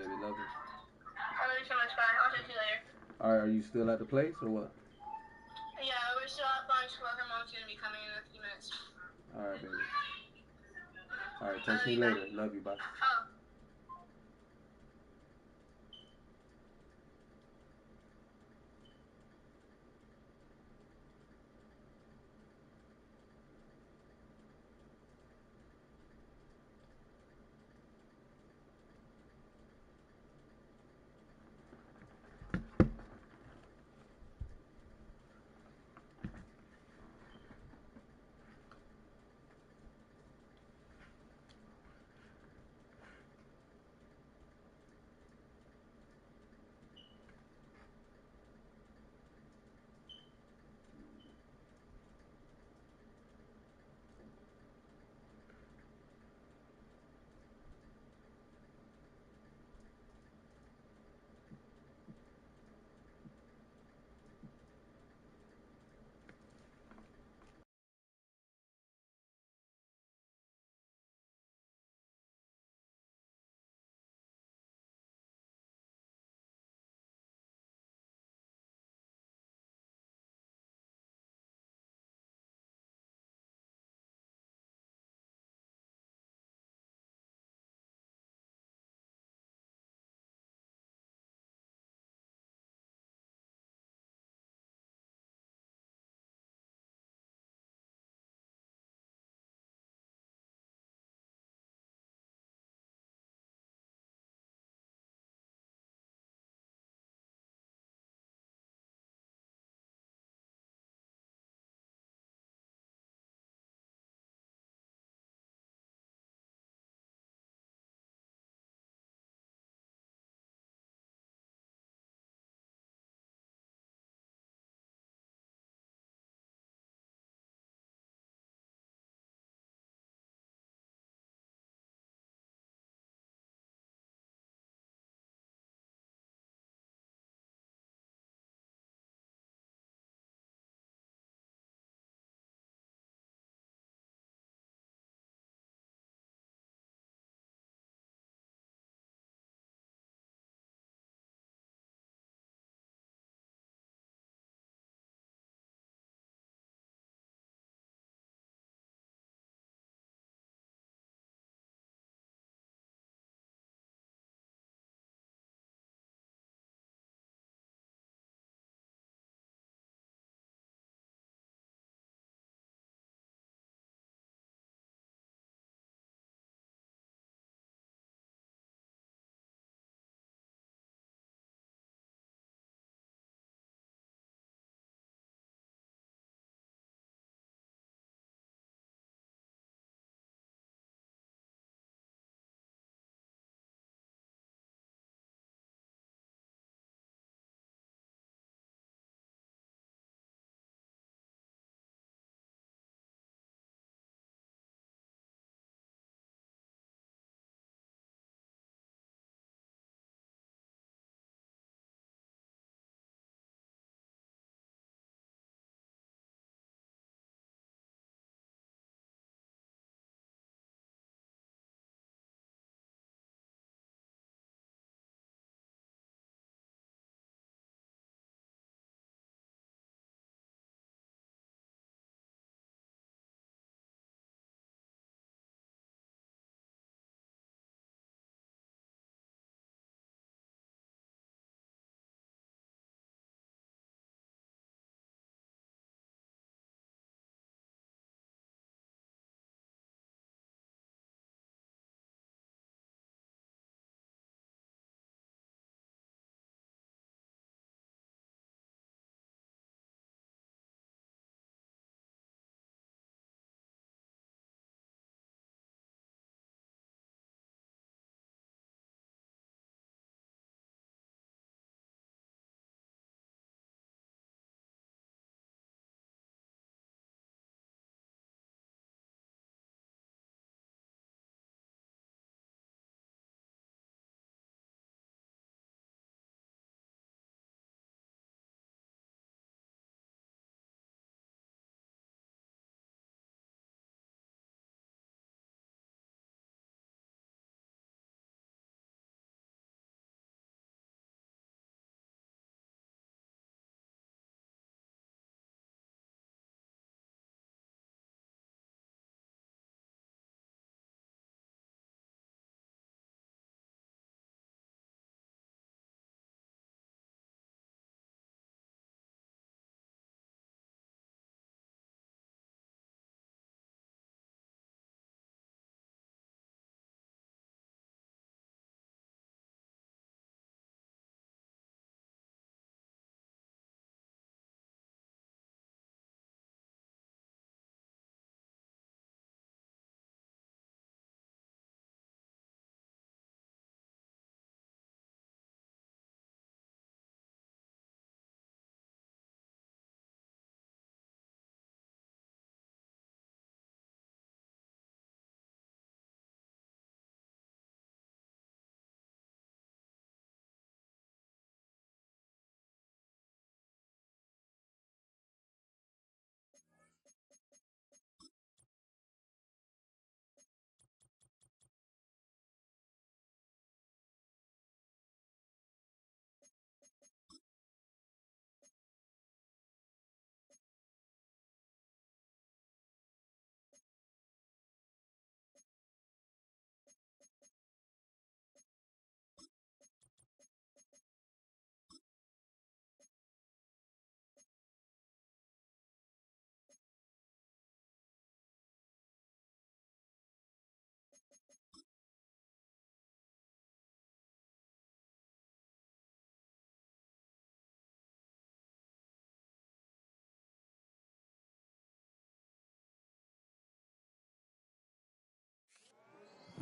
baby. Love you. I love you so much. Bye. I'll talk to you later. All right, are you still at the place or what? Yeah, we're still at lunch. Well, her mom's gonna be coming in a few minutes. All right, baby. All right, text me later. Love you. Bye. Oh.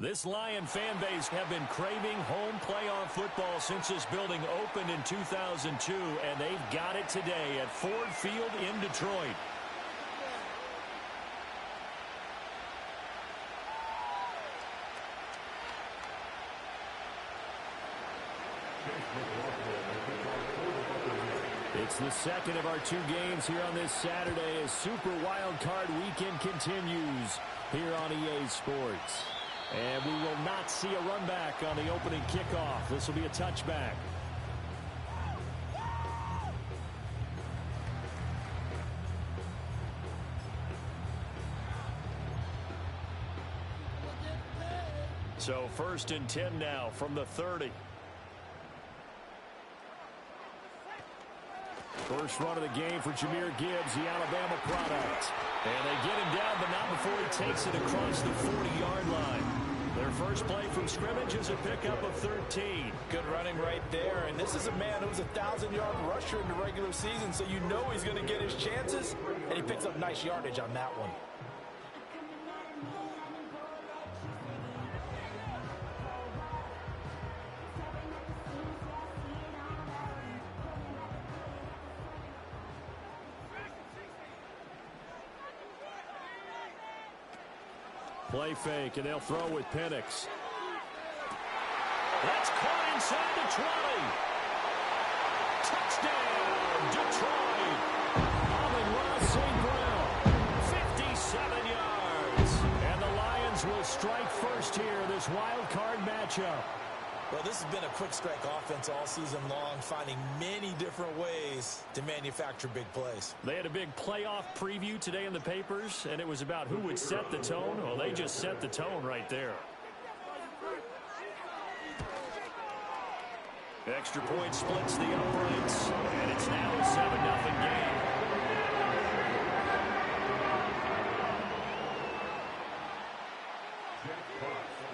This Lion fan base have been craving home playoff football since this building opened in 2002, and they've got it today at Ford Field in Detroit. It's the second of our 2 games here on this Saturday as Super Wildcard Weekend continues here on EA Sports. And we will not see a run back on the opening kickoff. This will be a touchback. So 1st and 10 now from the 30. First run of the game for Jahmyr Gibbs, the Alabama product. And they get him down, but not before he takes it across the 40-yard line. Their first play from scrimmage is a pickup of 13. Good running right there. And this is a man who's a 1,000-yard rusher in the regular season, so you know he's going to get his chances. And he picks up nice yardage on that one. Play fake, and they'll throw with Penix. That's caught inside the 20. Touchdown, Detroit. Amon-Ra St. Brown, 57 yards. And the Lions will strike first here, this wild card matchup. Well, this has been a quick strike offense all season long, finding many different ways to manufacture big plays. They had a big playoff preview today in the papers, and it was about who would set the tone. Well, they just set the tone right there. Extra point splits the uprights, and it's now a 7-0 game.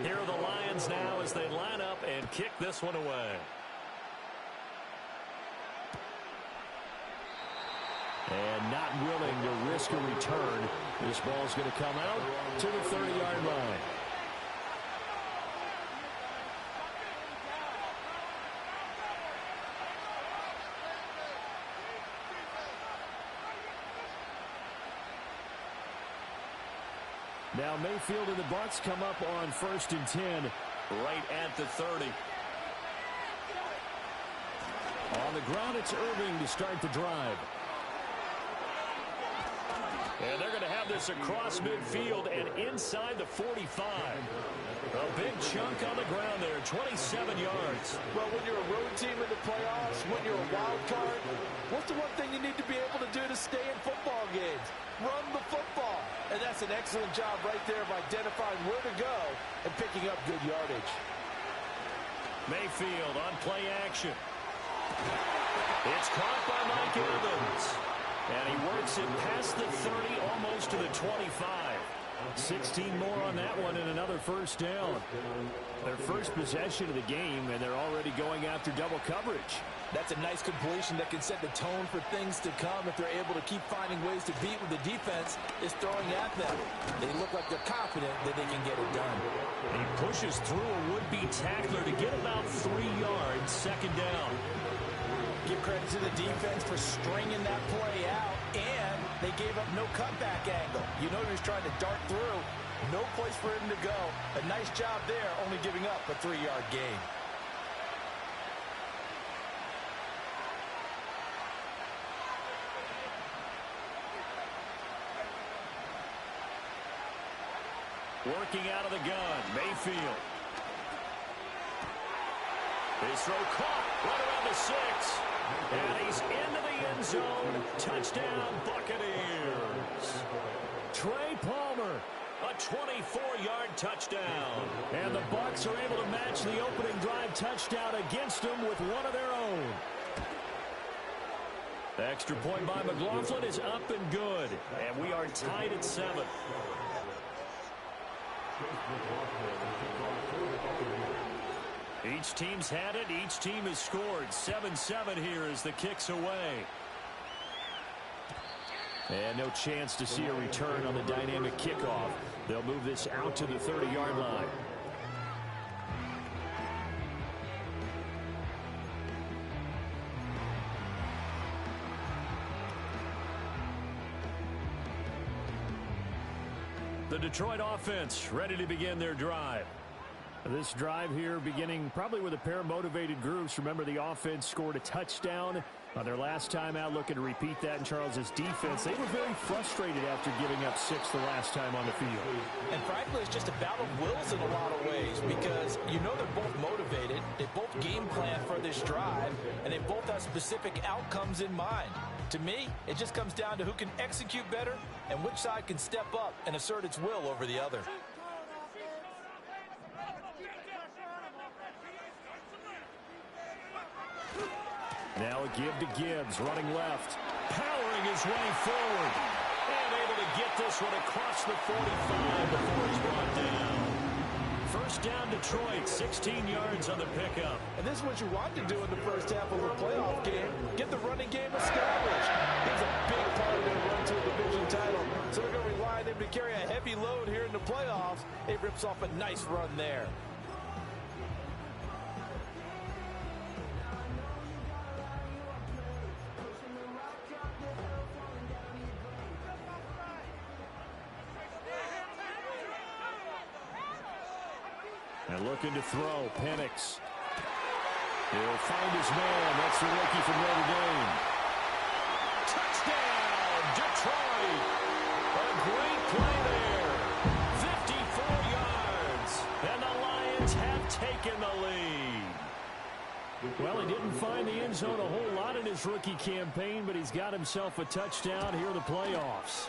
Here are the Lions now as they line up and kick this one away. And not willing to risk a return. This ball's going to come out to the 30-yard line. Now Mayfield and the Bucs come up on 1st and 10 right at the 30. On the ground, it's Irving to start the drive. And they're going to have this across midfield and inside the 45. A big chunk on the ground there, 27 yards. Well, when you're a road team in the playoffs, when you're a wild card, what's the one thing you need to be able to do to stay in football games? Run the football. And that's an excellent job right there of identifying where to go and picking up good yardage. Mayfield on play action. It's caught by Mike Evans. And he works it past the 30, almost to the 25. 16 more on that one and another first down. Their first possession of the game, and they're already going after double coverage. That's a nice completion that can set the tone for things to come if they're able to keep finding ways to beat what the defense is throwing at them. They look like they're confident that they can get it done. He pushes through a would-be tackler to get about 3 yards, second down. Give credit to the defense for stringing that play out, and they gave up no cutback angle. You know he was trying to dart through. No place for him to go. A nice job there, only giving up a 3-yard gain. Working out of the gun, Mayfield. His throw caught right around the 6. And he's into the end zone. Touchdown, Buccaneers. Trey Palmer, a 24-yard touchdown. And the Bucs are able to match the opening drive touchdown against them with one of their own. The extra point by McLaughlin is up and good. And we are tied at 7. Each team's had it. Each team has scored. 7-7 here as the kick's away. And no chance to see a return on the dynamic kickoff. They'll move this out to the 30-yard line. The Detroit offense ready to begin their drive. This drive here beginning probably with a pair of motivated groups. Remember, the offense scored a touchdown on their last time out, looking to repeat that in Charles's defense. They were very frustrated after giving up 6 the last time on the field. And frankly, it's just a battle of wills in a lot of ways because you know they're both motivated. They both game plan for this drive, and they both have specific outcomes in mind. To me, it just comes down to who can execute better and which side can step up and assert its will over the other. Now a give to Gibbs, running left, powering his way forward, and able to get this one across the 45 before he's brought down. First down, Detroit, 16 yards on the pickup. And this is what you want to do in the first half of a playoff game, get the running game established. He's a big part of their run to a division title, so they're going to rely on him to carry a heavy load here in the playoffs. It rips off a nice run there. And looking to throw, Penix. He'll find his man. That's the rookie from Notre Dame. Touchdown, Detroit. A great play there. 54 yards. And the Lions have taken the lead. Well, he didn't find the end zone a whole lot in his rookie campaign, but he's got himself a touchdown here in the playoffs.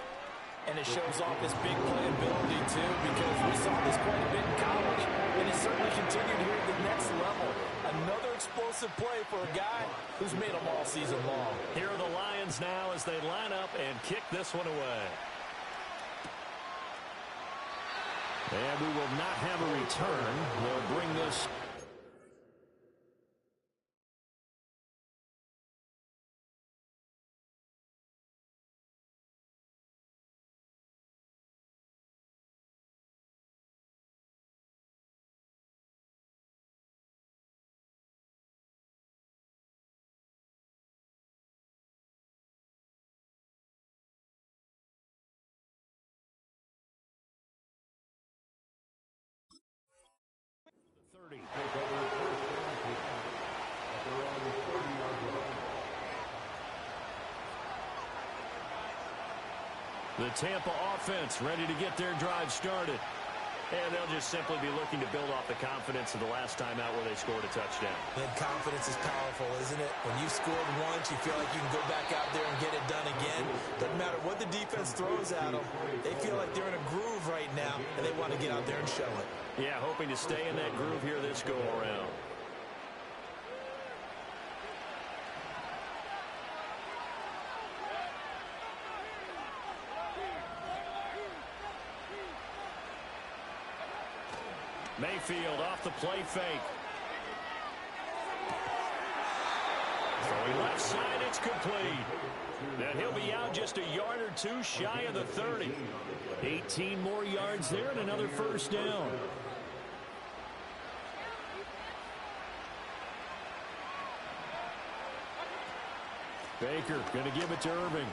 And it shows off his big playability, too, because we saw this quite a bit in college, and it certainly continued here at the next level. Another explosive play for a guy who's made them all season long. Here are the Lions now as they line up and kick this one away. And we will not have a return. We'll bring this... The Tampa offense ready to get their drive started. And they'll just simply be looking to build off the confidence of the last time out where they scored a touchdown. And confidence is powerful, isn't it? When you scored once, you feel like you can go back out there and get it done again. Doesn't matter what the defense throws at them. They feel like they're in a groove right now, and they want to get out there and show it. Yeah, hoping to stay in that groove here this go-around. Mayfield off the play fake. Throwing left side, it's complete. And he'll be out just a yard or two shy of the 30. 18 more yards there and another first down. Baker going to give it to Irving.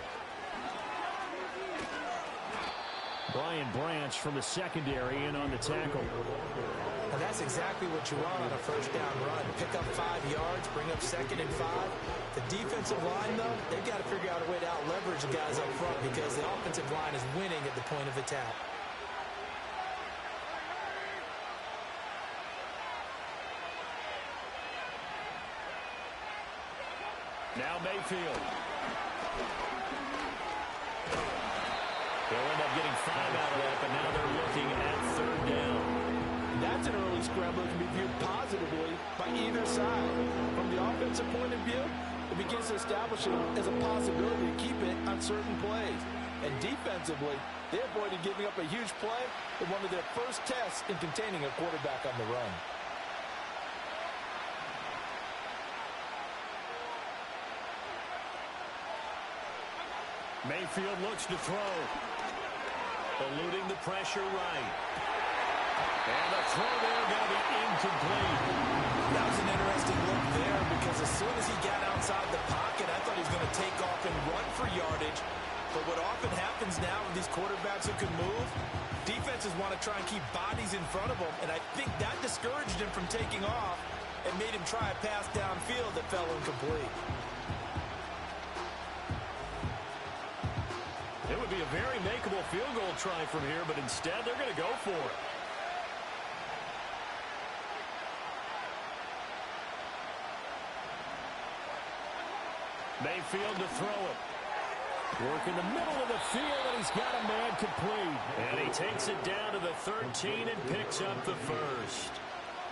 Brian Branch from the secondary in on the tackle. And that's exactly what you want on a first down run. Pick up 5 yards, bring up 2nd and 5. The defensive line, though, they've got to figure out a way to out-leverage the guys up front because the offensive line is winning at the point of attack. Now Mayfield. They'll end up getting 5 out of that, but now they're looking at 3rd down. That's an early scramble that can be viewed positively by either side. From the offensive point of view, it begins to establish it as a possibility to keep it on certain plays. And defensively, they avoided giving up a huge play in one of their first tests in containing a quarterback on the run. Mayfield looks to throw. Eluding the pressure right. And the throw there going to be incomplete. That was an interesting look there because as soon as he got outside the pocket, I thought he was going to take off and run for yardage. But what often happens now with these quarterbacks who can move, defense defenses want to try and keep bodies in front of them, and I think that discouraged him from taking off and made him try a pass downfield that fell incomplete. It would be a very makeable field goal try from here, but instead they're going to go for it. Mayfield to throw it. Work in the middle of the field, and he's got a man complete. And he takes it down to the 13 and picks up the first.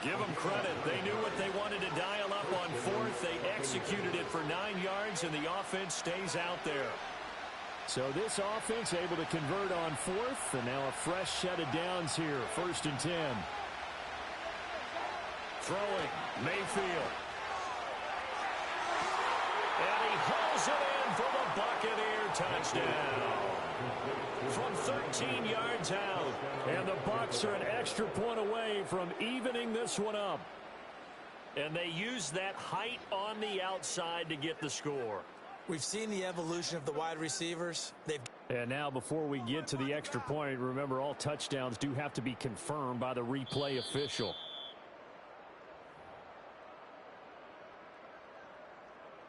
Give them credit. They knew what they wanted to dial up on fourth. They executed it for 9 yards, and the offense stays out there. So this offense able to convert on fourth, and now a fresh set of downs here. 1st and 10. Throwing, Mayfield. And he hauls it in for the Buccaneer touchdown. From 13 yards out. And the Bucs are an extra point away from evening this one up. And they use that height on the outside to get the score. We've seen the evolution of the wide receivers. And now before we get to the extra point, remember all touchdowns do have to be confirmed by the replay official.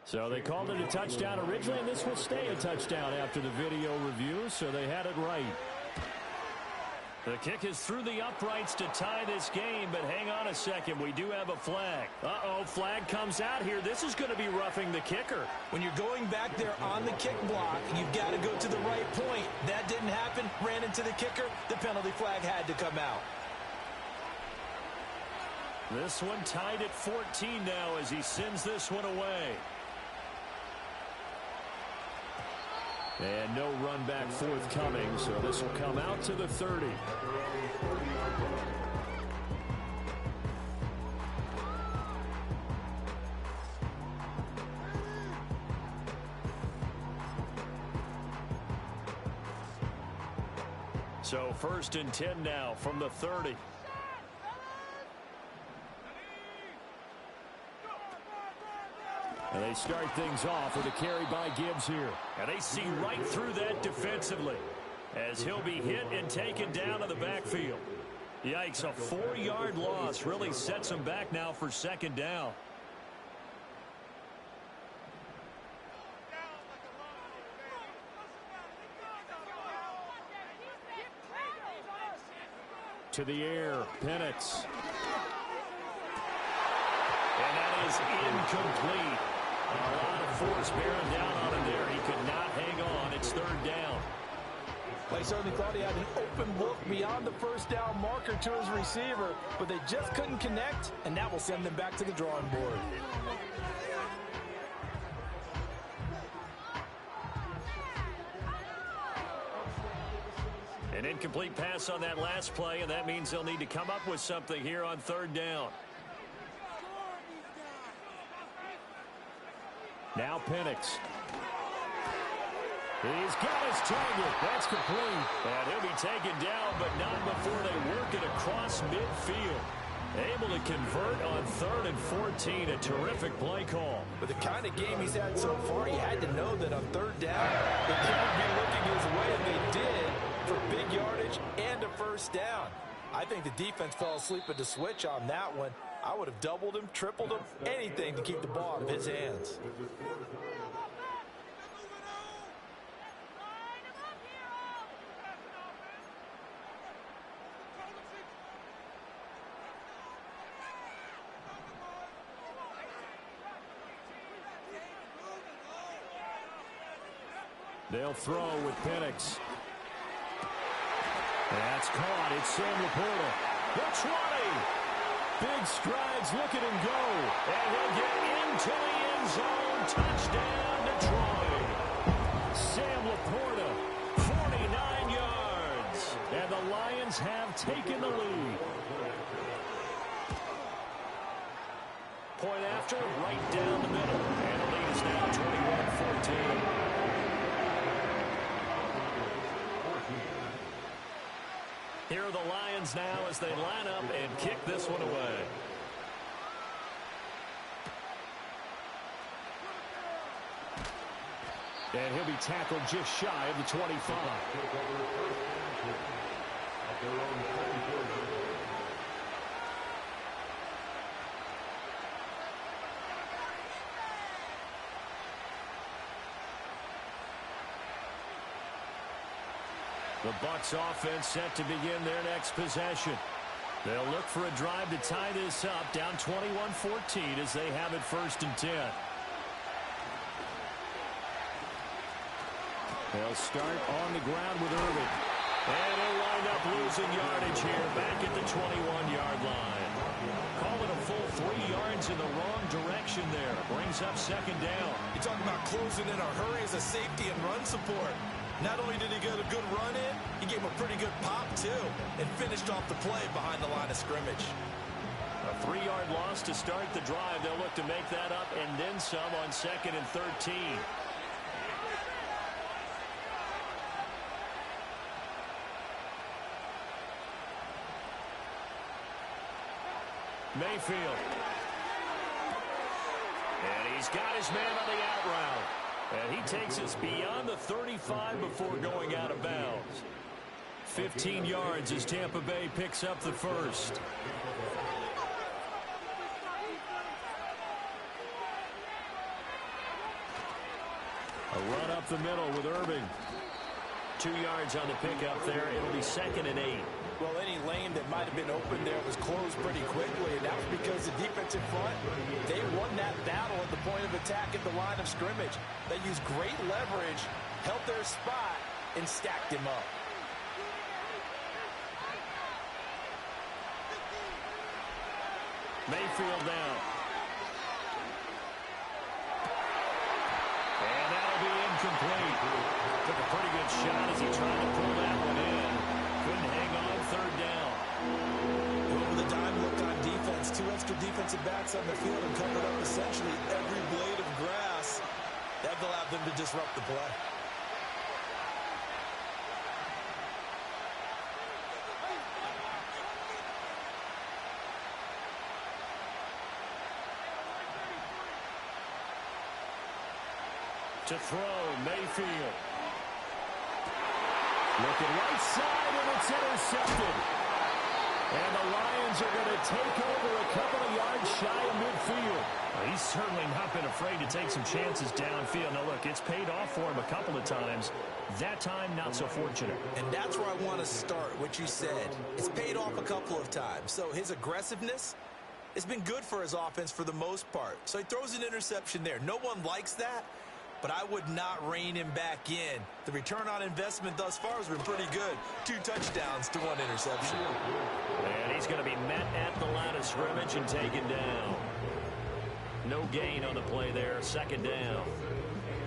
So they called it a touchdown originally, and this will stay a touchdown after the video review, so they had it right. The kick is through the uprights to tie this game, but hang on a second. We do have a flag. Uh-oh, flag comes out here. This is going to be roughing the kicker. When you're going back there on the kick block, you've got to go to the right point. That didn't happen. Ran into the kicker. The penalty flag had to come out. This one tied at 14 now as he sends this one away. And no run back forthcoming, so this will come out to the 30. So 1st and 10 now from the 30. And they start things off with a carry by Gibbs here. And they see right through that defensively as he'll be hit and taken down to the backfield. Yikes, a 4-yard loss really sets him back now for 2nd down. To the air, Penix. And that is incomplete. A lot of force bearing down on him there. He could not hang on. It's 3rd down. They certainly thought he had an open look beyond the 1st down marker to his receiver, but they just couldn't connect, and that will send them back to the drawing board. An incomplete pass on that last play, and that means they'll need to come up with something here on 3rd down. Now Penix. He's got his target. That's complete. And he'll be taken down, but not before they work it across midfield. Able to convert on 3rd and 14. A terrific play call. With the kind of game he's had so far, you had to know that on 3rd down, the team would be looking his way, and they did, for big yardage and a 1st down. I think the defense fell asleep at the switch on that one. I would have doubled him, tripled him, anything to keep the ball out of his hands. They'll throw with Penix. That's caught. It's Sam Laporta. The 20. Big strides. Look at him go. And he'll get into the end zone. Touchdown, Detroit. Sam Laporta, 49 yards. And the Lions have taken the lead. Point after, right down the middle. And the lead is now 21-14. Here are the Lions now as they line up and kick this one away. And he'll be tackled just shy of the 25. The Bucs offense set to begin their next possession. They'll look for a drive to tie this up, down 21-14 as they have it 1st and 10. They'll start on the ground with Irving. And he'll wind up losing yardage here back at the 21-yard line. Call it a full 3 yards in the wrong direction there. Brings up 2nd down. You're talking about closing in a hurry as a safety and run support. Not only did he get a good run in, he gave him a pretty good pop, too, and finished off the play behind the line of scrimmage. A 3-yard loss to start the drive. They'll look to make that up and then some on 2nd and 13. Mayfield. And he's got his man on the out route. And he takes us beyond the 35 before going out of bounds. 15 yards as Tampa Bay picks up the first. A run up the middle with Irving. 2 yards on the pickup there. It'll be 2nd and 8. Well, any lane that might have been open there was closed pretty quickly, and that was because the defensive front, they won that battle at the point of attack at the line of scrimmage. They used great leverage, held their spot, and stacked him up. Mayfield down. And that'll be incomplete. Took a pretty good shot as he tried to pull that one in. Couldn't hang on 3rd down. Over the dime look on defense. 2 extra defensive backs on the field and covered up essentially every blade of grass. That allowed them to disrupt the play. To throw, Mayfield. Looking right side, and it's intercepted. And the Lions are going to take over a couple of yards shy of midfield. He's certainly not been afraid to take some chances downfield. Now, look, it's paid off for him a couple of times. That time, not so fortunate. And that's where I want to start, what you said. It's paid off a couple of times. So his aggressiveness has been good for his offense for the most part. So he throws an interception there. No one likes that, but I would not rein him back in. The return on investment thus far has been pretty good. 2 touchdowns to 1 interception. And he's going to be met at the line of scrimmage and taken down. No gain on the play there, 2nd down.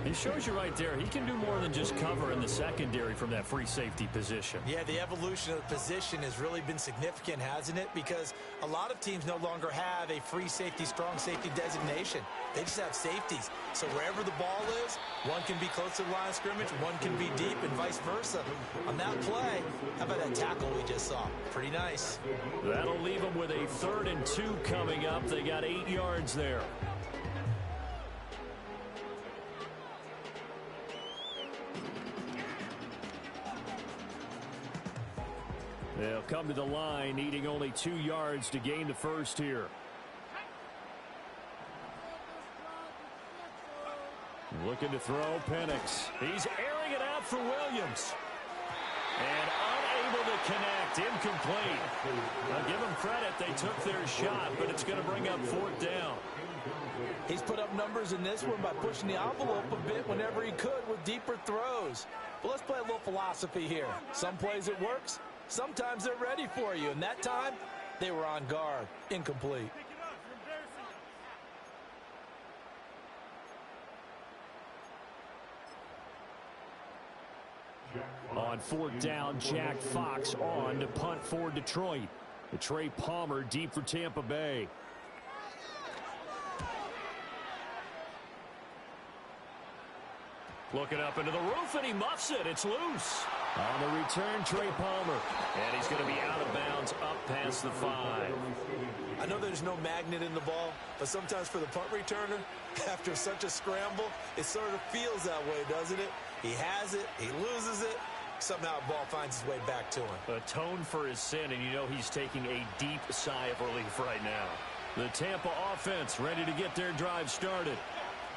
He shows you right there, he can do more than just cover in the secondary from that free safety position. Yeah, the evolution of the position has really been significant, hasn't it? Because a lot of teams no longer have a free safety, strong safety designation. They just have safeties. So wherever the ball is, one can be close to the line of scrimmage, one can be deep, and vice versa. On that play, how about that tackle we just saw? Pretty nice. That'll leave them with a 3rd and 2 coming up. They got 8 yards there. They'll come to the line, needing only 2 yards to gain the first here. Looking to throw, Penix. He's airing it out for Williams. And unable to connect, incomplete. Now give them credit, they took their shot, but it's going to bring up 4th down. He's put up numbers in this one by pushing the envelope a bit whenever he could with deeper throws. But let's play a little philosophy here. Some plays it works. Sometimes they're ready for you, and that time, they were on guard. Incomplete. On 4th down, Jack Fox on to punt for Detroit. The Trey Palmer deep for Tampa Bay. Looking up into the roof, and he muffs it. It's loose. On the return, Trey Palmer. And he's going to be out of bounds up past the 5. I know there's no magnet in the ball, but sometimes for the punt returner, after such a scramble, it sort of feels that way, doesn't it? He has it, he loses it, somehow the ball finds its way back to him. Atone for his sin, and you know he's taking a deep sigh of relief right now. The Tampa offense ready to get their drive started.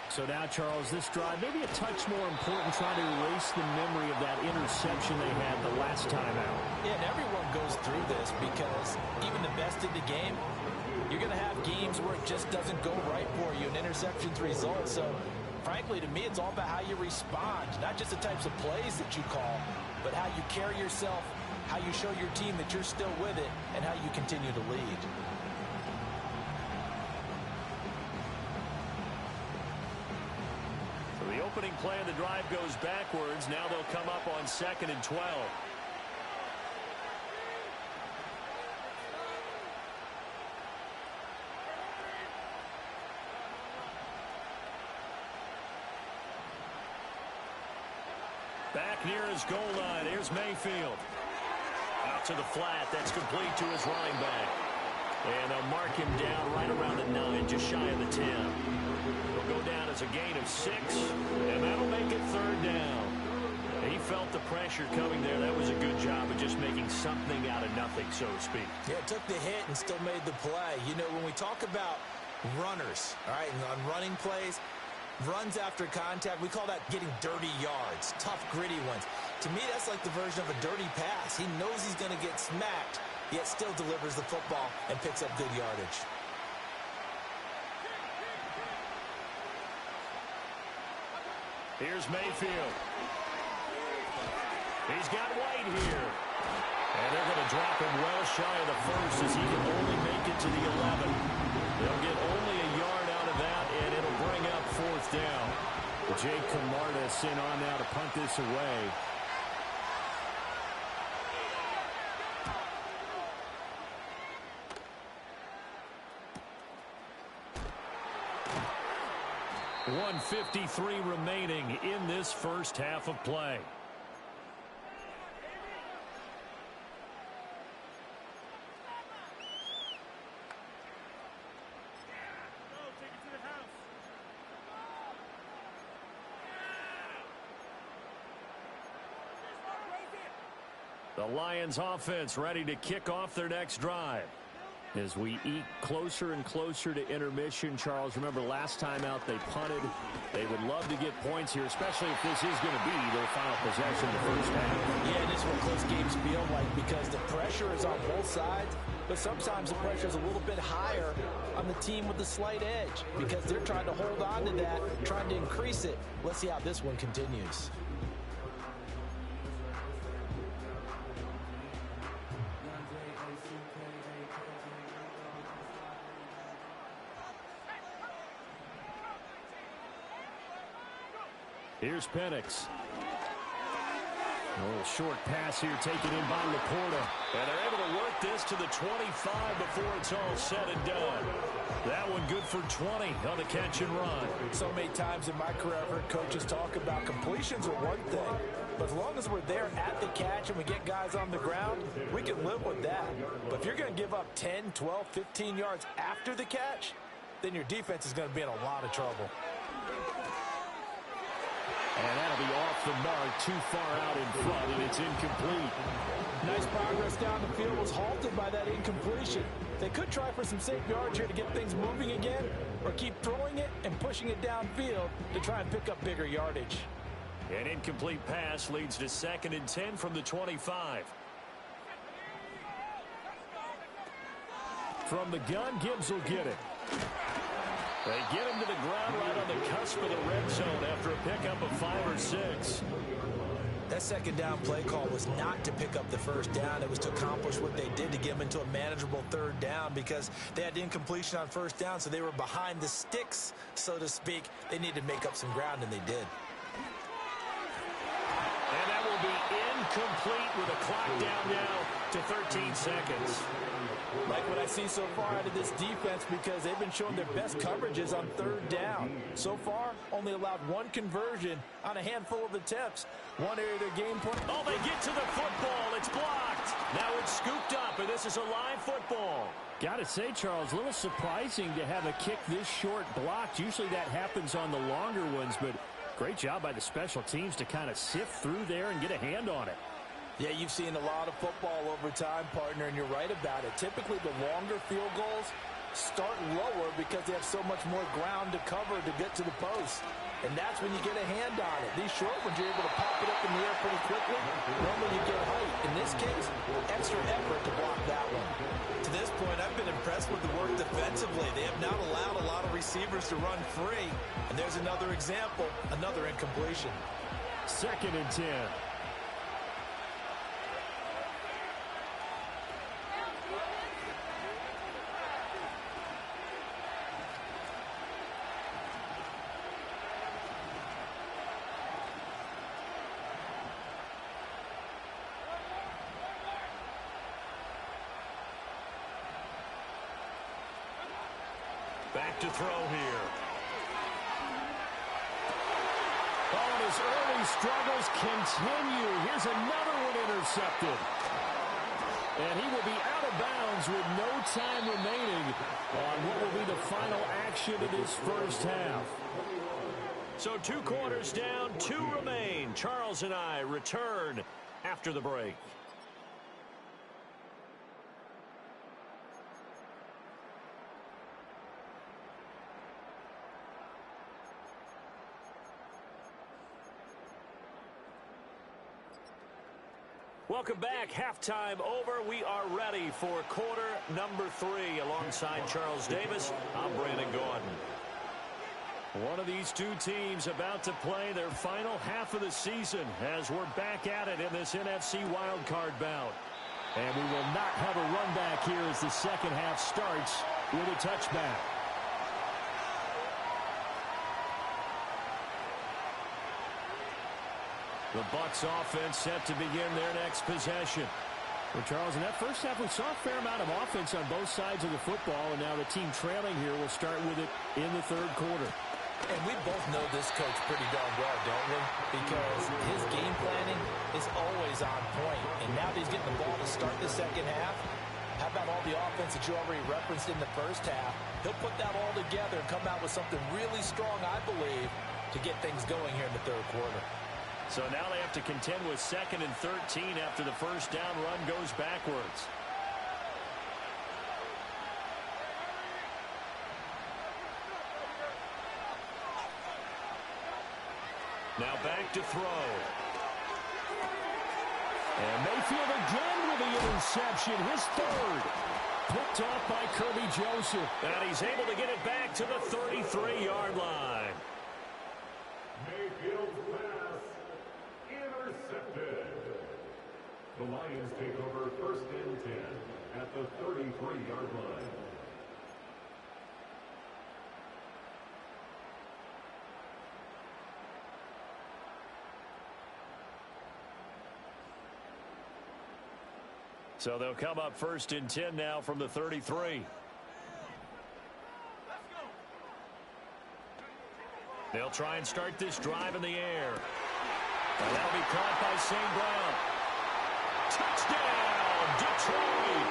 So now, Charles, this drive maybe a touch more important, trying to erase the memory of that interception they had the last time out. Yeah, and everyone goes through this because even the best in the game, you're going to have games where it just doesn't go right for you, and interceptions result. So, frankly, to me, it's all about how you respond, not just the types of plays that you call, but how you carry yourself, how you show your team that you're still with it, and how you continue to lead. The opening play of the drive goes backwards. Now they'll come up on 2nd and 12. Back near his goal line. Here's Mayfield. Out to the flat. That's complete to his running back. And they'll mark him down right around the 9, just shy of the 10. He'll go down as a gain of 6, and that'll make it 3rd down. He felt the pressure coming there. That was a good job of just making something out of nothing, so to speak. Yeah, took the hit and still made the play. You know, when we talk about runners, all right, and on running plays, runs after contact, we call that getting dirty yards, tough, gritty ones. To me, that's like the version of a dirty pass. He knows he's going to get smacked, yet still delivers the football and picks up good yardage. Here's Mayfield. He's got White here. And they're going to drop him well shy of the 1st as he can only make it to the 11. They'll get only a yard out of that, and it'll bring up 4th down. Jake Camarda sent on now to punt this away. .153 remaining in this first half of play. The Lions offense ready to kick off their next drive. As we eke closer and closer to intermission, Charles, remember last time out they punted. They would love to get points here, especially if this is going to be their final possession of the first half. Yeah, and this is what close games feel like because the pressure is on both sides, but sometimes the pressure is a little bit higher on the team with the slight edge because they're trying to hold on to that, trying to increase it. Let's see how this one continues. Here's Penix. A little short pass here taken in by Laporta. And they're able to work this to the 25 before it's all said and done. That one good for 20 on the catch and run. So many times in my career I've heard coaches talk about completions are one thing. But as long as we're there at the catch and we get guys on the ground, we can live with that. But if you're going to give up 10, 12, 15 yards after the catch, then your defense is going to be in a lot of trouble. And that'll be off the mark, too far out in front, and it's incomplete. Nice progress down the field was halted by that incompletion. They could try for some safe yards here to get things moving again, or keep throwing it and pushing it downfield to try and pick up bigger yardage. An incomplete pass leads to 2nd and 10 from the 25. From the gun, Gibbs will get it. They get him to the ground right on the cusp of the red zone after a pickup of 5 or 6. That second down play call was not to pick up the first down. It was to accomplish what they did to get them into a manageable 3rd down because they had incompletion on 1st down, so they were behind the sticks, so to speak. They needed to make up some ground, and they did. And that will be incomplete with a clock down now to 13 seconds. Like what I see so far out of this defense because they've been showing their best coverages on 3rd down. So far, only allowed 1 conversion on a handful of attempts. One area of their game plan. Oh, they get to the football. It's blocked. Now it's scooped up, and this is a live football. Got to say, Charles, a little surprising to have a kick this short blocked. Usually that happens on the longer ones, but great job by the special teams to kind of sift through there and get a hand on it. Yeah, you've seen a lot of football over time, partner, and you're right about it. Typically, the longer field goals start lower because they have so much more ground to cover to get to the post. And that's when you get a hand on it. These short ones, you're able to pop it up in the air pretty quickly. Normally you get height. In this case, extra effort to block that one. To this point, I've been impressed with the work defensively. They have not allowed a lot of receivers to run free. And there's another example, another incompletion. 2nd and 10. Back to throw here. Oh, and his early struggles continue. Here's another one intercepted. And he will be out of bounds with no time remaining on what will be the final action of this first half. So 2 quarters down, 2 remain. Charles and I return after the break. Welcome back. Halftime over. We are ready for quarter number 3. Alongside Charles Davis, I'm Brandon Gaudin. One of these 2 teams about to play their final half of the season as we're back at it in this NFC wildcard bout. And we will not have a run back here as the second half starts with a touchback. The Bucs offense set to begin their next possession. Well, Charles, in that first half, we saw a fair amount of offense on both sides of the football, and now the team trailing here will start with it in the 3rd quarter. And we both know this coach pretty darn well, don't we? Because his game planning is always on point. And now that he's getting the ball to start the second half, how about all the offense that you already referenced in the first half? He'll put that all together and come out with something really strong, I believe, to get things going here in the 3rd quarter. So now they have to contend with 2nd and 13 after the first down run goes backwards. Now back to throw. And Mayfield again with the interception, his 3rd. Picked off by Kirby Joseph. And he's able to get it back to the 33-yard line. Mayfield's pass intercepted. The Lions take over 1st and 10 at the 33-yard line. So they'll come up 1st and 10 now from the 33. They'll try and start this drive in the air. And that'll be caught by St. Brown. Touchdown, Detroit!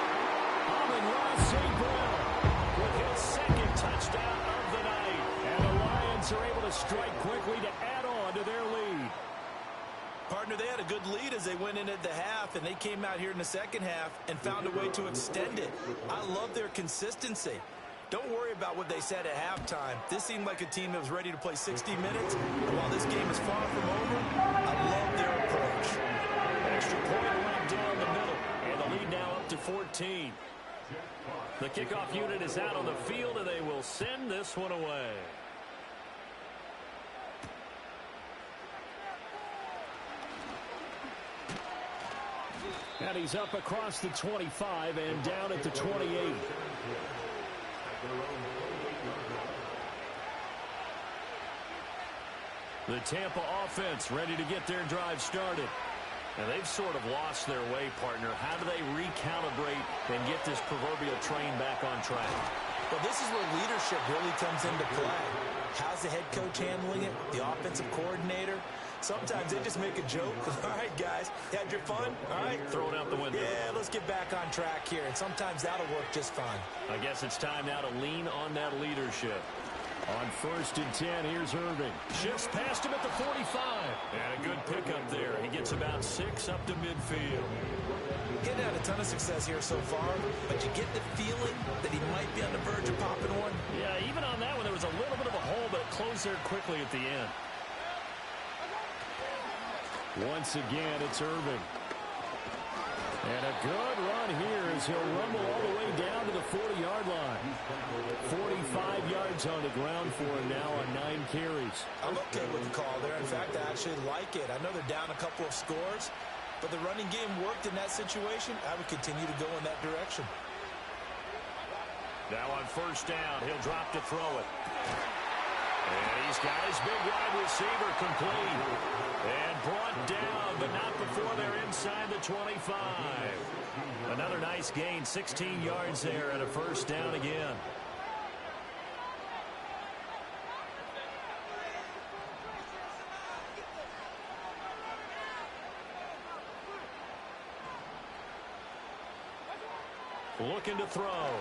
Amon-Ra St. Brown with his 2nd touchdown of the night. And the Lions are able to strike quickly to add on to their lead. Partner, they had a good lead as they went into the half, and they came out here in the second half and found a way to extend it. I love their consistency. Don't worry about what they said at halftime. This seemed like a team that was ready to play 60 minutes. And while this game is far from over, I love their approach. Extra point right down the middle. And the lead now up to 14. The kickoff unit is out on the field, and they will send this one away. And he's up across the 25 and down at the 28. The Tampa offense ready to get their drive started. And they've sort of lost their way, partner. How do they recalibrate and get this proverbial train back on track? Well, this is where leadership really comes into play. How's the head coach handling it? The offensive coordinator? Sometimes they just make a joke. All right, guys, had your fun? All right. Throw it out the window. Yeah, let's get back on track here. And sometimes that'll work just fine. I guess it's time now to lean on that leadership. On 1st and 10, here's Irving. Shifts past him at the 45. And a good pickup there. He gets about 6 up to midfield. Getting had a ton of success here so far, but you get the feeling that he might be on the verge of popping one. Yeah, even on that one, there was a little bit of a hole, but it closed there quickly at the end. Once again, it's Irving. And a good run here as he'll rumble all the way down to the 40-yard line. 45 yards on the ground for him now on 9 carries. I'm okay with the call there. In fact, I actually like it. I know they're down a couple of scores, but the running game worked in that situation. I would continue to go in that direction. Now on 1st down, he'll drop to throw it. And he's got his big wide receiver complete. And brought down, but not before they're inside the 25. Another nice gain, 16 yards there and a 1st down again. Looking to throw. Oh,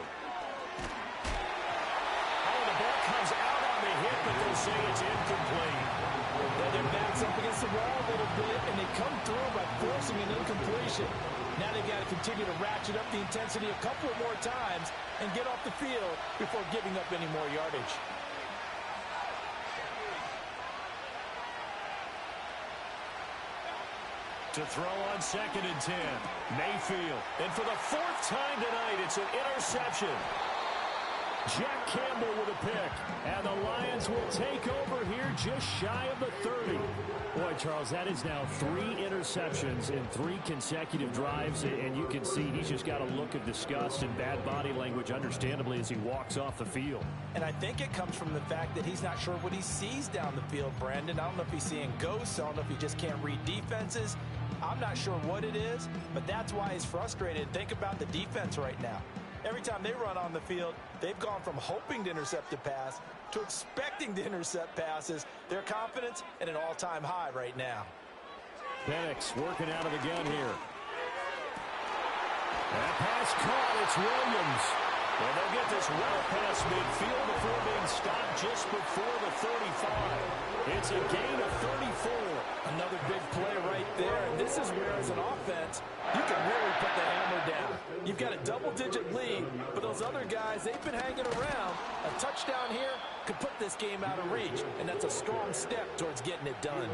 the ball comes out on the hit, but they'll say it's incomplete. Their backs up against the wall a little bit, and they come through by forcing an incompletion. Now they've got to continue to ratchet up the intensity a couple of more times and get off the field before giving up any more yardage. To throw on 2nd and 10. Mayfield. And for the 4th time tonight, it's an interception. Jack Campbell with a pick. And the Lions will take over here just shy of the 30. Boy, Charles, that is now 3 interceptions in 3 consecutive drives. And you can see he's just got a look of disgust and bad body language, understandably, as he walks off the field. And I think it comes from the fact that he's not sure what he sees down the field, Brandon. I don't know if he's seeing ghosts. I don't know if he just can't read defenses. I'm not sure what it is, but that's why he's frustrated. Think about the defense right now. Every time they run on the field, they've gone from hoping to intercept a pass to expecting to intercept passes. Their confidence at an all-time high right now. Penix working out of the gun here. That pass caught. It's Williams. And they'll get this well past midfield before being stopped just before the 35. It's a gain of 34. Another big play right there. And this is where, as an offense, you can really put the hammer down. You've got a double-digit lead, but those other guys, they've been hanging around. A touchdown here could put this game out of reach, and that's a strong step towards getting it done.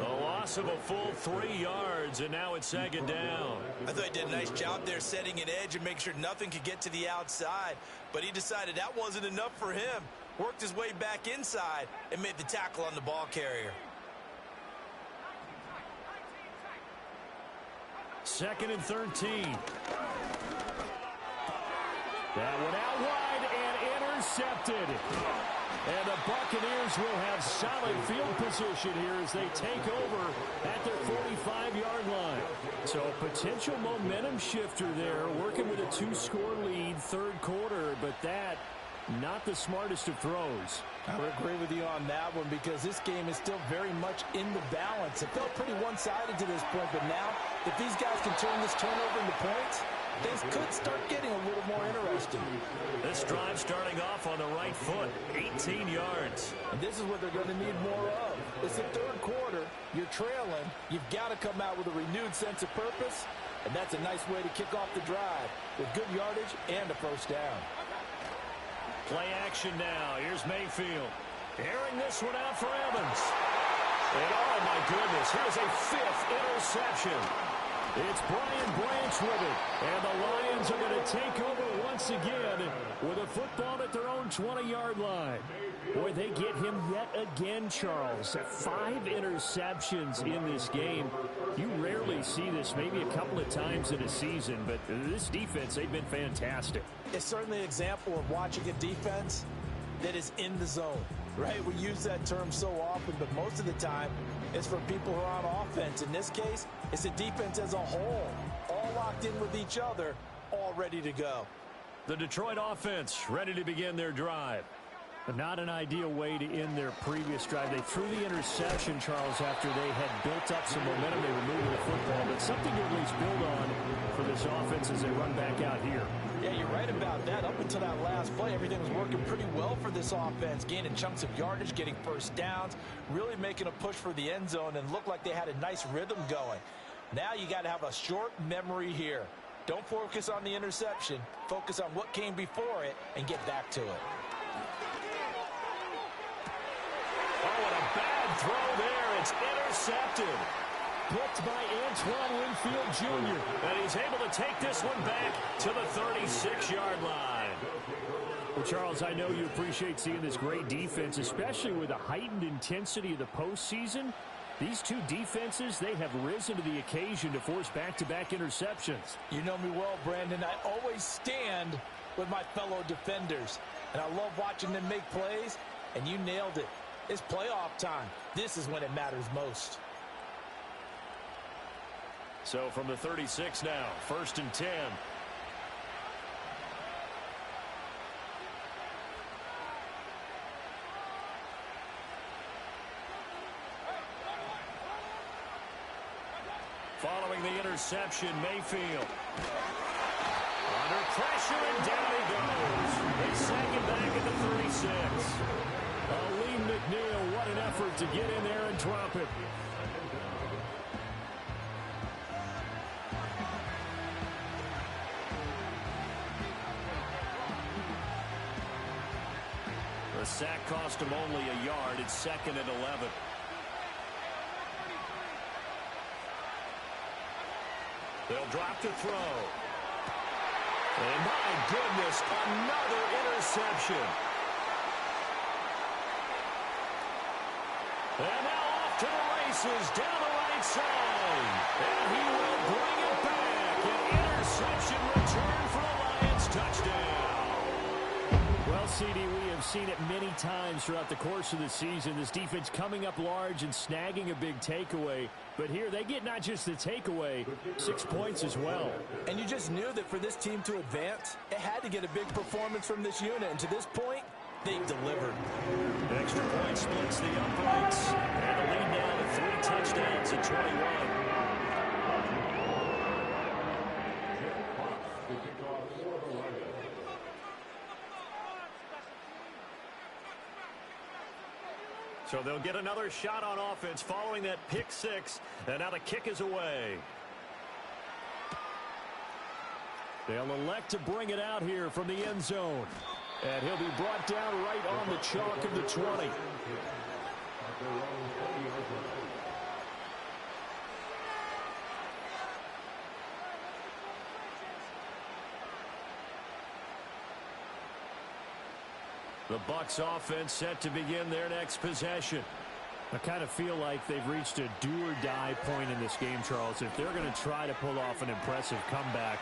A loss of a full 3 yards, and now it's 2nd down. I thought he did a nice job there setting an edge and making sure nothing could get to the outside, but he decided that wasn't enough for him. Worked his way back inside and made the tackle on the ball carrier. 2nd and 13. That one out wide and intercepted. And the Buccaneers will have solid field position here as they take over at their 45-yard line. So potential momentum shifter there, working with a 2-score lead, 3rd quarter, but that not the smartest of throws. I would agree with you on that one because this game is still very much in the balance. It felt pretty one-sided to this point, but now if these guys can turn this turnover into points, things could start getting a little more interesting. This drive starting off on the right foot, 18 yards. And this is what they're going to need more of. It's the 3rd quarter. You're trailing. You've got to come out with a renewed sense of purpose, and that's a nice way to kick off the drive with good yardage and a 1st down. Play action now. Here's Mayfield. Airing this one out for Evans. And oh my goodness, here's a 5th interception. It's Brian Branch with it. And the Lions are going to take over once again with a football at their own 20-yard line. Boy, they get him yet again, Charles. 5 interceptions in this game. You rarely see this, maybe a couple of times in a season, but this defense, they've been fantastic. It's certainly an example of watching a defense that is in the zone, right? We use that term so often, but most of the time it's for people who are on offense. In this case, it's a defense as a whole, all locked in with each other, all ready to go. The Detroit offense ready to begin their drive. But not an ideal way to end their previous drive. They threw the interception, Charles, after they had built up some momentum. They were moving the football, but something to at least build on for this offense as they run back out here. Yeah, you're right. right about that. Up until that last play, everything was working pretty well for this offense, gaining chunks of yardage, getting first downs, really making a push for the end zone, and looked like they had a nice rhythm going. Now you got to have a short memory here. Don't focus on the interception. Focus on what came before it and get back to it. Oh, and a bad throw there. It's intercepted. Picked by Antoine Winfield Jr. And he's able to take this one back to the 36-yard line. Well, Charles, I know you appreciate seeing this great defense, especially with the heightened intensity of the postseason. These two defenses, they have risen to the occasion to force back-to-back interceptions. You know me well, Brandon. I always stand with my fellow defenders. And I love watching them make plays, and you nailed it. It's playoff time. This is when it matters most. So from the 36 now, 1st and 10. Following the interception, Mayfield. Under pressure, and down he goes. They second back at the 36. Lee McNeil, what an effort to get in there and drop it. The sack cost him only a yard. It's 2nd and 11. They'll drop to throw. And my goodness, another interception. And now off to the races down the right side. And he will bring it back. An interception return for the Lions. Touchdown. Well, CD, we have seen it many times throughout the course of the season. This defense coming up large and snagging a big takeaway. But here they get not just the takeaway, 6 points as well. And you just knew that for this team to advance, it had to get a big performance from this unit. And to this point, they've delivered. Extra point splits the uprights. And the lead now to 3 touchdowns at 21. So they'll get another shot on offense following that pick 6. And now the kick is away. They'll elect to bring it out here from the end zone. And he'll be brought down right on the chalk of the 20. The Bucs offense set to begin their next possession. I kind of feel like they've reached a do-or-die point in this game, Charles. If they're going to try to pull off an impressive comeback,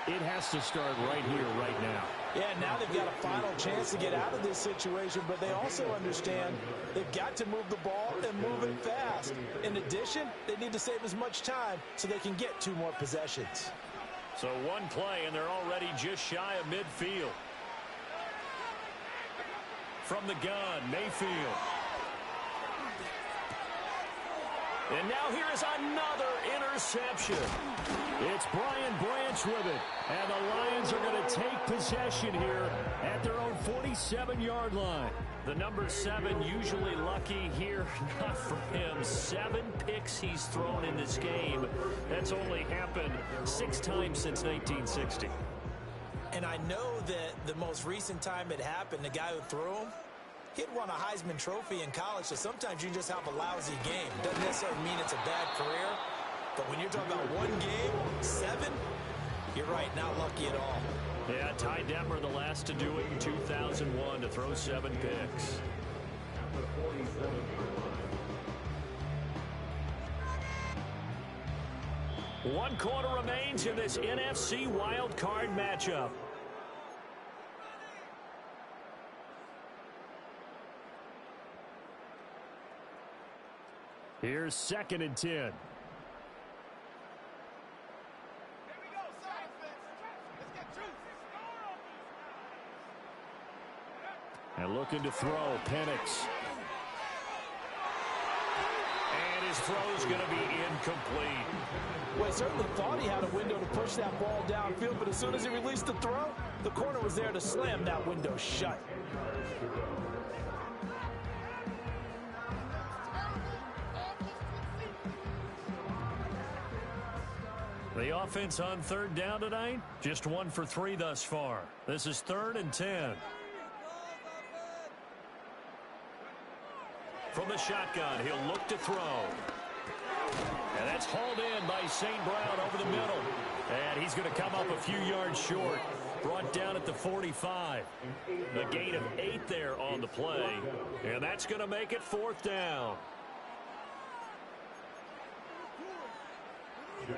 it has to start right here, right now. Yeah, now they've got a final chance to get out of this situation, but they also understand they've got to move the ball and move it fast. In addition, they need to save as much time so they can get 2 more possessions. So one play, and they're already just shy of midfield. From the gun, Mayfield. And now here is another interception. It's Brian Branch with it. And the Lions are going to take possession here at their own 47-yard line. The number 7 usually lucky here. Not for him. 7 picks he's thrown in this game. That's only happened 6 times since 1960. And I know that the most recent time it happened, the guy who threw him, he'd won a Heisman Trophy in college, so sometimes you just have a lousy game. Doesn't necessarily mean it's a bad career, but when you're talking about 1 game, 7, you're right, not lucky at all. Yeah, Ty Detmer, the last to do it in 2001, to throw 7 picks. One quarter remains in this NFC wildcard matchup. Here's 2nd and 10. And looking to throw, Penix. And his throw's going to be incomplete. Well, he certainly thought he had a window to push that ball downfield, but as soon as he released the throw, The corner was there to slam that window shut. The offense on third down tonight, just 1 for 3 thus far. This is 3rd and 10. From the shotgun, he'll look to throw. And that's hauled in by St. Brown over the middle. And he's going to come up a few yards short. Brought down at the 45. A gain of 8 there on the play. And that's going to make it 4th down.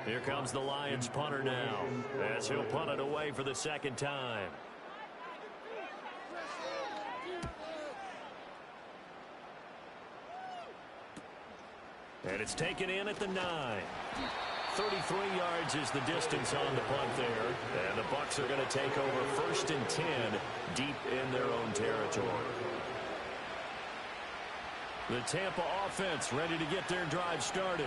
Here comes the Lions punter now, as he'll punt it away for the 2nd time. And it's taken in at the 9. 33 yards is the distance on the punt there. And the Bucs are going to take over 1st and 10 deep in their own territory. The Tampa offense ready to get their drive started.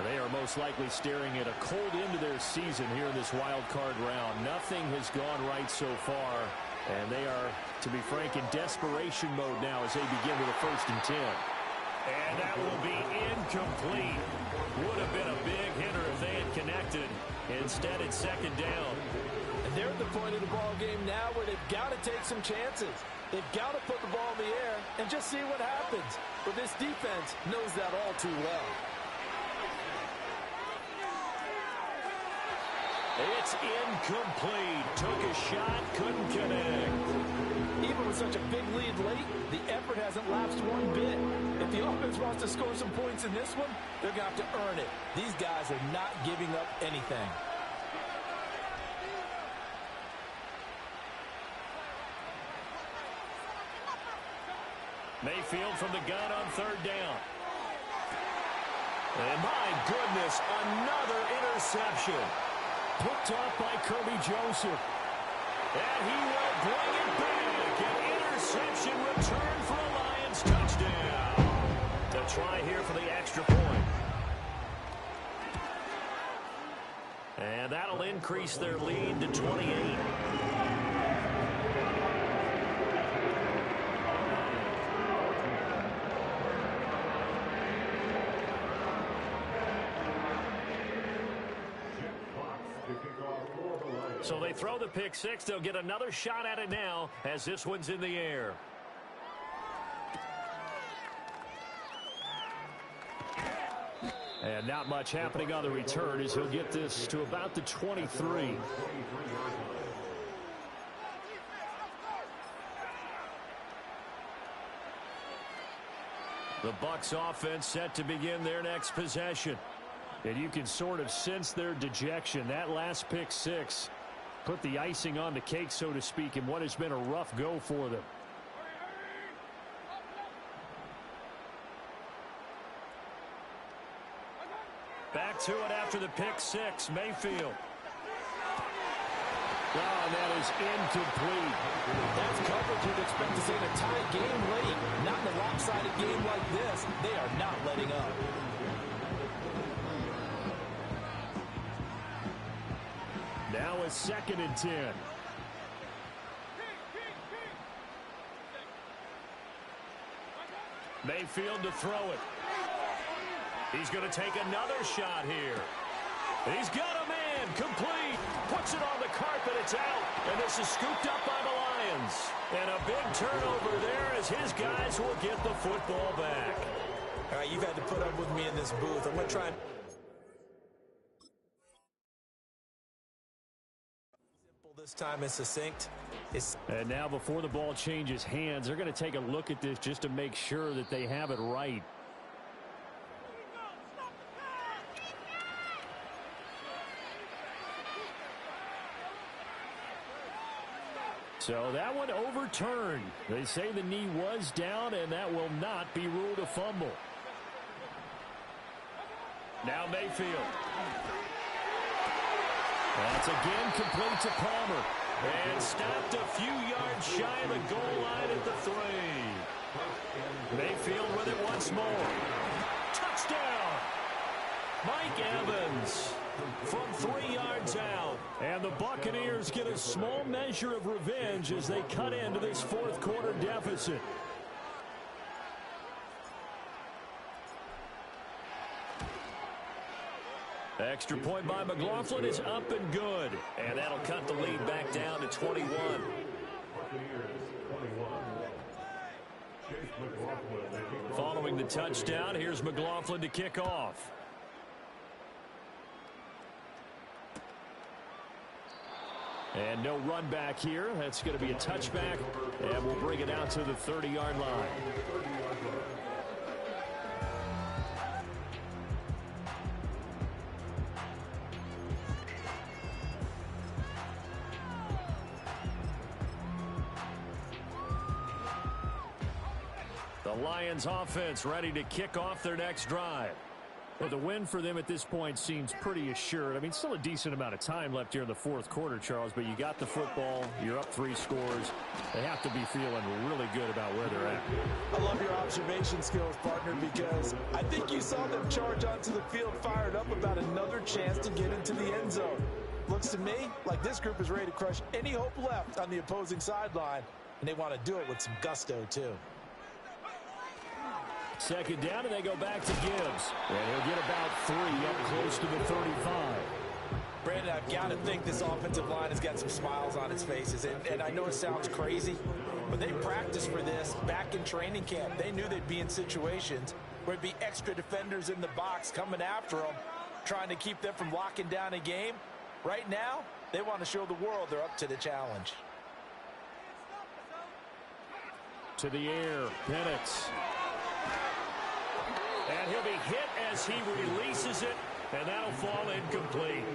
They are most likely staring at a cold end to their season here in this wild card round. Nothing has gone right so far, and they are, to be frank, in desperation mode now as they begin with a 1st and 10. And that will be incomplete. Would have been a big hitter if they had connected. Instead, it's 2nd down. And they're at the point of the ball game now where they've got to take some chances. They've got to put the ball in the air and just see what happens. But this defense knows that all too well. It's incomplete. Took a shot, couldn't connect. Even with such a big lead late, the effort hasn't lapsed one bit. If the offense wants to score some points in this one, they're going to have to earn it. These guys are not giving up anything. Mayfield from the gun on 3rd down. And my goodness, another interception. Picked off by Kirby Joseph. And he will bring it back. An interception return for a Lions touchdown. A try here for the extra point. And that'll increase their lead to 28. So they throw the pick 6. They'll get another shot at it now as this one's in the air. And not much happening on the return as he'll get this to about the 23. The Bucs offense set to begin their next possession. And you can sort of sense their dejection. That last pick 6 put the icing on the cake, so to speak, in what has been a rough go for them. Back to it after the pick 6, Mayfield. Oh, and that is incomplete. That's coverage you'd expect to see in a tie game late. Not in a lopsided game like this. They are not letting up. Now a 2nd and 10. Mayfield to throw it. He's going to take another shot here. He's got a man, complete. Puts it on the carpet, it's out. And this is scooped up by the Lions. And a big turnover there as his guys will get the football back. All right, you've had to put up with me in this booth. I'm going to try and... This time it's succinct. And now before the ball changes hands, they're going to take a look at this just to make sure that they have it right. So that one overturned. They say the knee was down, and that will not be ruled a fumble. Now Mayfield. That's again complete to Palmer. And stopped a few yards shy of the goal line at the 3. Mayfield with it once more. Touchdown! Mike Evans. from 3 yards out. And the Buccaneers get a small measure of revenge as they cut into this fourth quarter deficit. Extra point by McLaughlin is up and good. And that'll cut the lead back down to 21. Following the touchdown, here's McLaughlin to kick off. And no run back here. That's going to be a touchback. And we'll bring it out to the 30-yard line. The Lions offense ready to kick off their next drive. Well, the win for them at this point seems pretty assured. I mean, still a decent amount of time left here in the fourth quarter, Charles, but you got the football. You're up 3 scores. They have to be feeling really good about where they're at. I love your observation skills, partner, because I think you saw them charge onto the field fired up about another chance to get into the end zone. Looks to me like this group is ready to crush any hope left on the opposing sideline, and they want to do it with some gusto, too. Second down, and they go back to Gibbs. And he'll get about 3 up close to the 35. Brandon, I've got to think this offensive line has got some smiles on its faces. And I know it sounds crazy, but they practiced for this back in training camp. They knew they'd be in situations where it'd be extra defenders in the box coming after them, trying to keep them from locking down a game. Right now, they want to show the world they're up to the challenge. To the air, Penix. And he'll be hit as he releases it, and that'll fall incomplete.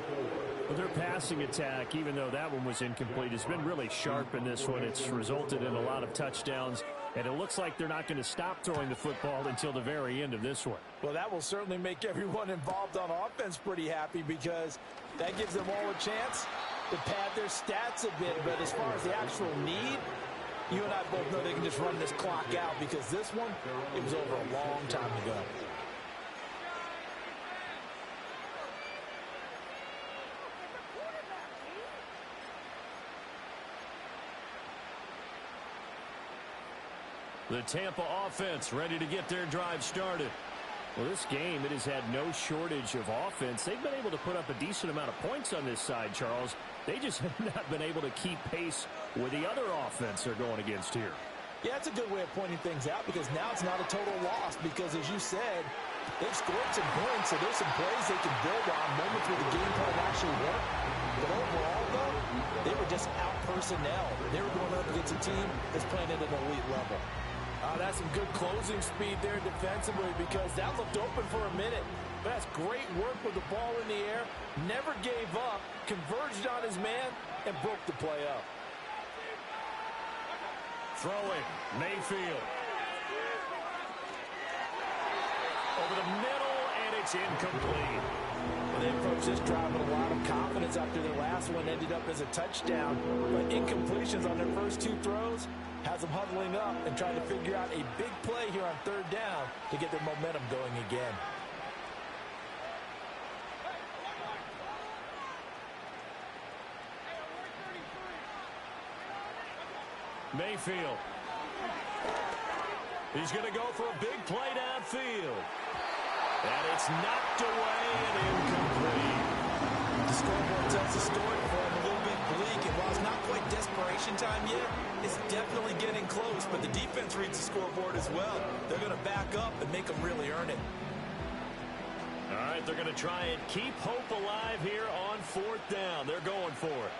Well, their passing attack, even though that one was incomplete, has been really sharp in this one. It's resulted in a lot of touchdowns, and it looks like they're not going to stop throwing the football until the very end of this one. Well, that will certainly make everyone involved on offense pretty happy because that gives them all a chance to pad their stats a bit. But as far as the actual need, you and I both know they can just run this clock out because this one, it was over a long time ago. The Tampa offense ready to get their drive started. Well, this game, it has had no shortage of offense. They've been able to put up a decent amount of points on this side, Charles. They just have not been able to keep pace with the other offense they're going against here. Yeah, that's a good way of pointing things out because now it's not a total loss because, as you said, they've scored some points, so there's some plays they can build on, moments where the game plan actually worked. But overall, though, they were just out-personnel. They were going up against a team that's playing at an elite level. That's some good closing speed there defensively because that looked open for a minute. But that's great work with the ball in the air. Never gave up, converged on his man, and broke the play up. Throwing, Mayfield. Over the middle, and it's incomplete. Well, they approached this drive with a lot of confidence after their last one ended up as a touchdown. But incompletions on their first 2 throws has them huddling up and trying to figure out a big play here on 3rd down to get their momentum going again. Mayfield. He's going to go for a big play downfield. And it's knocked away and incomplete. The scoreboard tells the story for him a little bit bleak, and while it's not quite desperation time yet, it's definitely getting close, but the defense reads the scoreboard as well. They're going to back up and make them really earn it. All right, they're going to try and keep hope alive here on 4th down. They're going for it.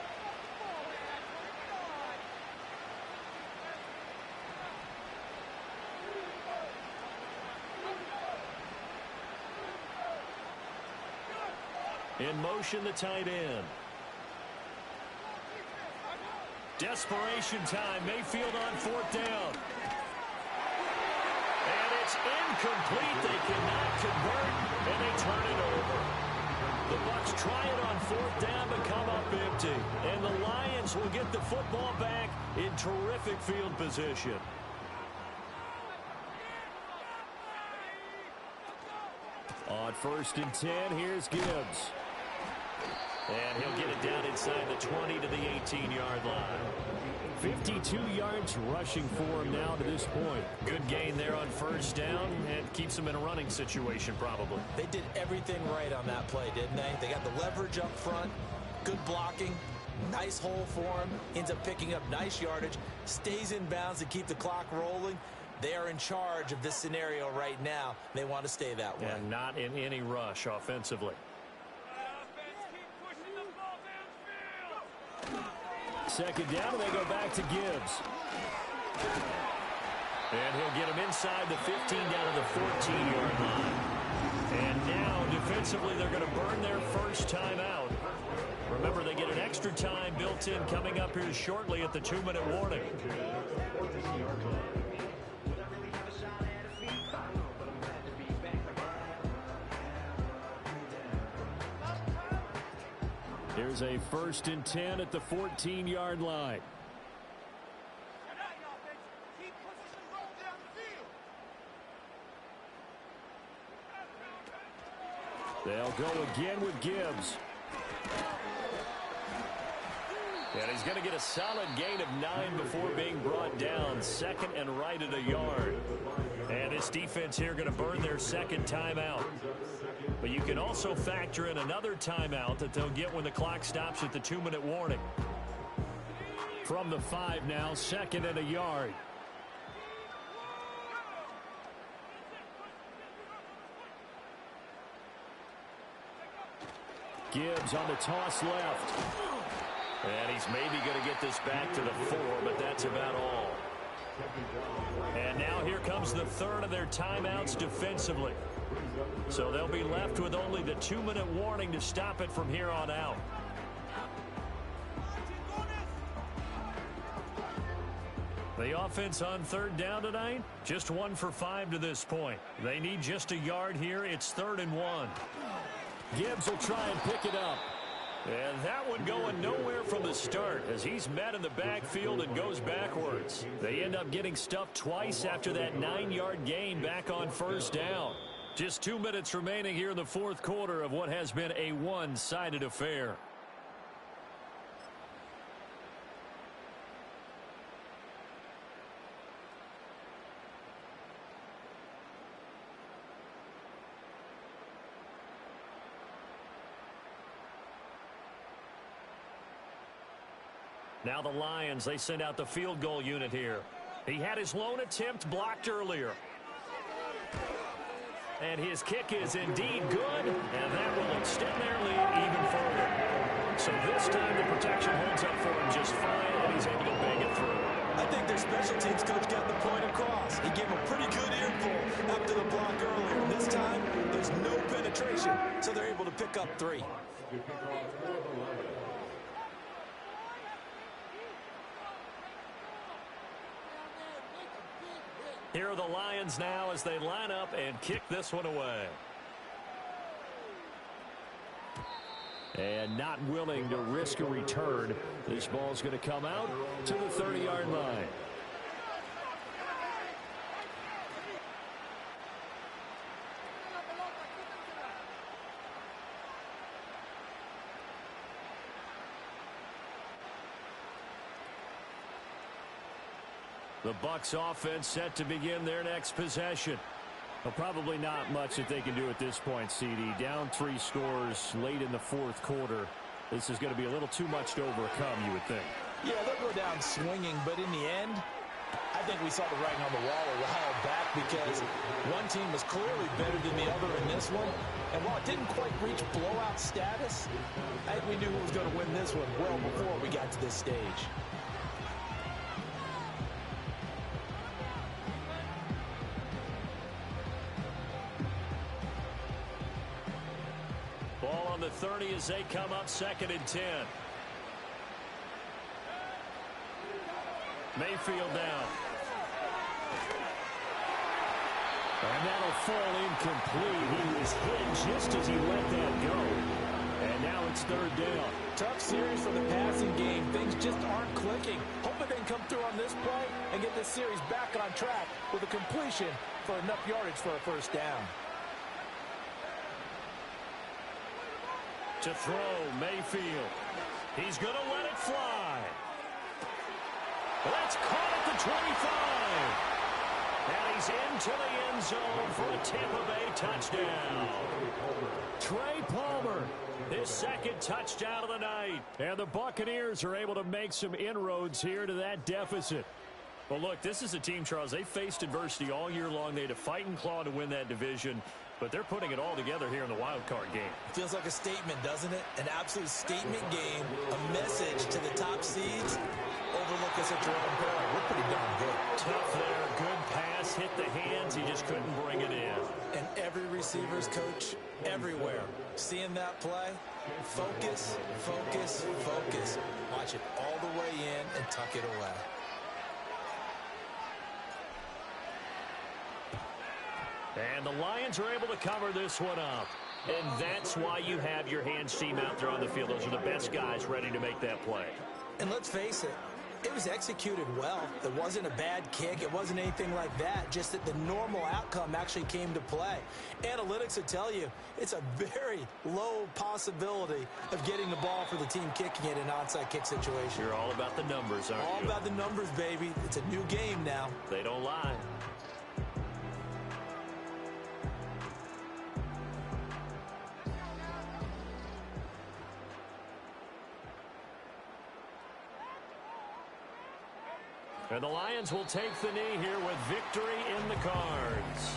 In motion, the tight end. Desperation time. Mayfield on 4th down. And it's incomplete. They cannot convert, and they turn it over. The Bucs try it on 4th down, but come up empty. And the Lions will get the football back in terrific field position. On 1st and 10, here's Gibbs. And he'll get it down inside the 20 to the 18-yard line. 52 yards rushing for him now to this point. Good gain there on first down and keeps him in a running situation probably. They did everything right on that play, didn't they? They got the leverage up front, good blocking, nice hole for him, ends up picking up nice yardage, stays in bounds to keep the clock rolling. They are in charge of this scenario right now. They want to stay that way. And not in any rush offensively. Second down, and they go back to Gibbs. And he'll get him inside the 15 down to the 14-yard line. And now, defensively, they're going to burn their first time out. Remember, they get an extra time built in coming up here shortly at the 2-minute warning. Here's a 1st and 10 at the 14-yard line. They'll go again with Gibbs. And he's going to get a solid gain of 9 before being brought down. 2nd and right at a yard. And this defense here going to burn their second timeout. But you can also factor in another timeout that they'll get when the clock stops at the 2-minute warning. From the 5 now, 2nd and a yard. Gibbs on the toss left. And he's maybe going to get this back to the 4, but that's about all. And now here comes the 3rd of their timeouts defensively. So they'll be left with only the 2-minute warning to stop it from here on out. The offense on 3rd down tonight, just 1 for 5 to this point. They need just a yard here. It's 3rd and 1. Gibbs will try and pick it up. And that one going nowhere from the start as he's met in the backfield and goes backwards. They end up getting stuffed twice after that 9-yard gain back on 1st down. Just 2 minutes remaining here in the 4th quarter of what has been a one-sided affair. Now the Lions, they send out the field goal unit here. He had his lone attempt blocked earlier. And his kick is indeed good, and that will extend their lead even further. So this time the protection holds up for him just fine, and he's able to bang it through. I think their special teams coach got the point across. He gave him a pretty good earful after the block earlier. And this time, there's no penetration, so they're able to pick up 3. Here are the Lions now as they line up and kick this one away. And not willing to risk a return. This ball's going to come out to the 30-yard line. The Bucs offense set to begin their next possession. Well, probably not much that they can do at this point, CD. Down 3 scores late in the 4th quarter. This is going to be a little too much to overcome, you would think. Yeah, they'll go down swinging, but in the end, I think we saw the writing on the wall a while back because one team was clearly better than the other in this one. And while it didn't quite reach blowout status, I think we knew who was going to win this one well before we got to this stage. Ball on the 30 as they come up 2nd and 10. Mayfield down. And that'll fall incomplete. He was hit just as he let that go. And now it's 3rd down. Tough series for the passing game. Things just aren't clicking. Hoping they can come through on this play and get this series back on track with a completion for enough yardage for a 1st down. To throw, Mayfield. He's going to let it fly. That's caught at the 25. And he's into the end zone for a Tampa Bay touchdown. Trey Palmer, his second touchdown of the night. And the Buccaneers are able to make some inroads here to that deficit. Well, look, this is a team, Charles, they faced adversity all year long. They had to fight and claw to win that division, but they're putting it all together here in the wild card game. Feels like a statement, doesn't it? An absolute statement game, a message to the top seeds. Overlook us at your own peril. We're pretty darn good. Tough there, good pass, hit the hands, he just couldn't bring it in. And every receiver's coach everywhere. Seeing that play, focus, focus, focus. Watch it all the way in and tuck it away. And the Lions are able to cover this one up. And that's why you have your hands team out there on the field. Those are the best guys ready to make that play. And let's face it, it was executed well. It wasn't a bad kick. It wasn't anything like that. Just that the normal outcome actually came to play. Analytics will tell you it's a very low possibility of getting the ball for the team kicking it in an onside kick situation. You're all about the numbers, aren't you? All about the numbers, baby. It's a new game now. They don't lie. And the Lions will take the knee here with victory in the cards.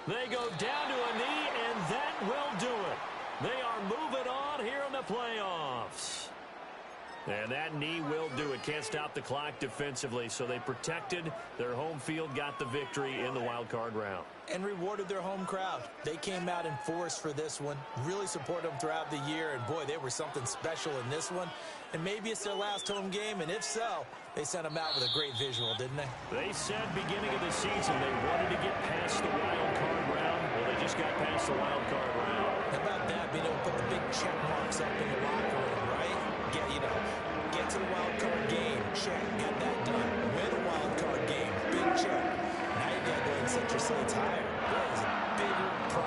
They go down to a knee, and that will do it. They are moving on here in the playoffs. And that knee will do it. Can't stop the clock defensively. So they protected their home field, got the victory in the wild card round. And rewarded their home crowd. They came out in force for this one. Really supported them throughout the year. And, boy, they were something special in this one. And maybe it's their last home game. And if so, they sent them out with a great visual, didn't they? They said beginning of the season they wanted to get past the wild card round. Well, they just got past the wild card round. How about that? Being able to put the big check marks up in the locker room, right? Get to the wild card game. Check. Got that done. Win a wild card game. Big check. Now you got to go ahead and set your sights higher.